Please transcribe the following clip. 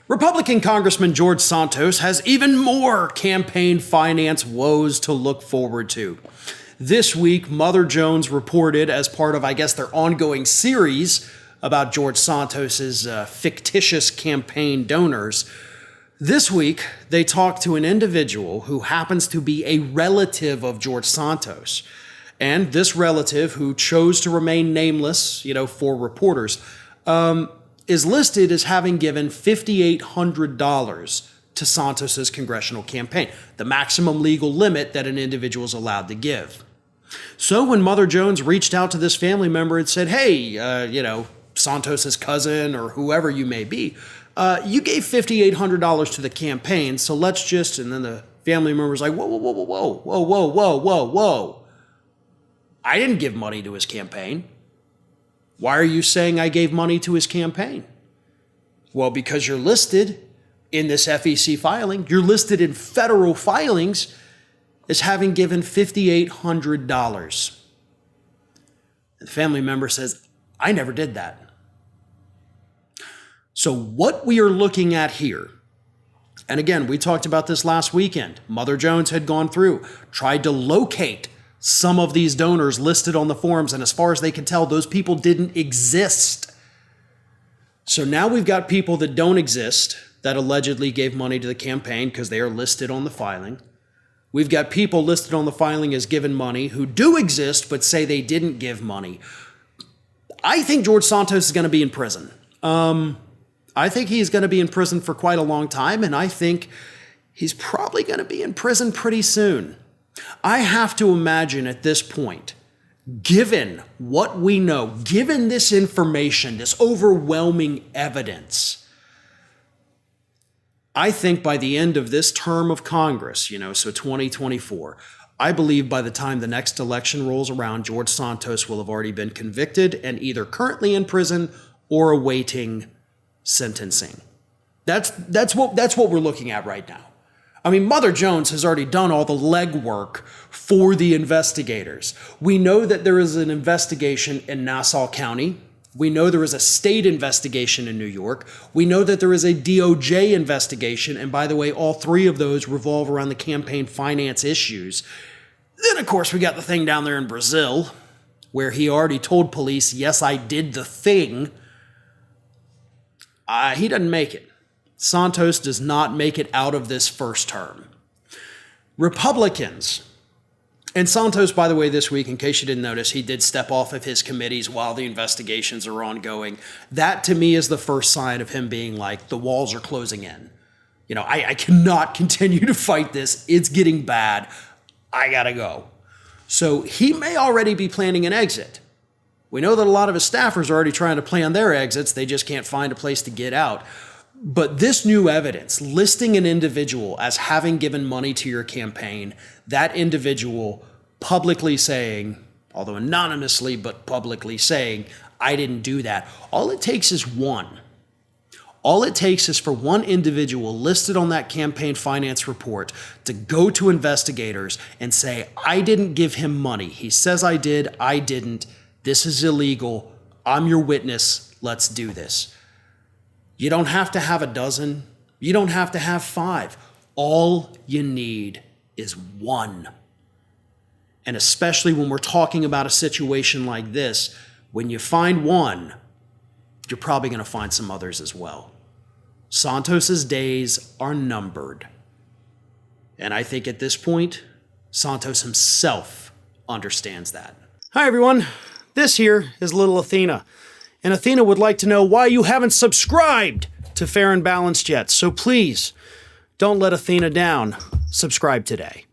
Republican Congressman George Santos has even more campaign finance woes to look forward to. This week, Mother Jones reported, as part of, I guess, their ongoing series about George Santos's fictitious campaign donors. This week, they talked to an individual who happens to be a relative of George Santos. And this relative, who chose to remain nameless, for reporters, is listed as having given $5,800 to Santos's congressional campaign, the maximum legal limit that an individual is allowed to give. So when Mother Jones reached out to this family member and said, hey, Santos's cousin or whoever you may be, you gave $5,800 to the campaign, so let's just, and then the family member's like, whoa. I didn't give money to his campaign. Why are you saying I gave money to his campaign? Well, because you're listed in this FEC filing, you're listed in federal filings as having given $5,800. The family member says, I never did that. So what we are looking at here, and again, we talked about this last weekend. Mother Jones had gone through, tried to locate some of these donors listed on the forms, and as far as they could tell, those people didn't exist. So now we've got people that don't exist that allegedly gave money to the campaign because they are listed on the filing. We've got people listed on the filing as given money who do exist but say they didn't give money. I think George Santos is going to be in prison. I think he's going to be in prison for quite a long time, and I think he's probably going to be in prison pretty soon. I have to imagine at this point, given what we know, given this information, this overwhelming evidence, I think by the end of this term of Congress, so 2024, I believe by the time the next election rolls around, George Santos will have already been convicted and either currently in prison or awaiting sentencing. That's what we're looking at right now. I mean, Mother Jones has already done all the legwork for the investigators. We know that there is an investigation in Nassau County. We know there is a state investigation in New York. We know that there is a DOJ investigation. And by the way, all three of those revolve around the campaign finance issues. Then, of course, we got the thing down there in Brazil where he already told police, yes, I did the thing. He doesn't make it. Santos does not make it out of this first term. Republicans, and Santos, by the way, this week, in case you didn't notice, he did step off of his committees while the investigations are ongoing. That, to me, is the first sign of him being like, the walls are closing in. I cannot continue to fight this. It's getting bad. I gotta go. So he may already be planning an exit. We know that a lot of his staffers are already trying to plan their exits. They just can't find a place to get out. But this new evidence, listing an individual as having given money to your campaign, that individual publicly saying, although anonymously, but publicly saying, I didn't do that. All it takes is one. All it takes is for one individual listed on that campaign finance report to go to investigators and say, I didn't give him money. He says I did. I didn't. This is illegal. I'm your witness. Let's do this. You don't have to have a dozen. You don't have to have 5. All you need is one. And especially when we're talking about a situation like this, when you find one, you're probably going to find some others as well. Santos's days are numbered. And I think at this point, Santos himself understands that. Hi, everyone. This here is little Athena. And Athena would like to know why you haven't subscribed to Fair and Balanced yet. So please, don't let Athena down. Subscribe today.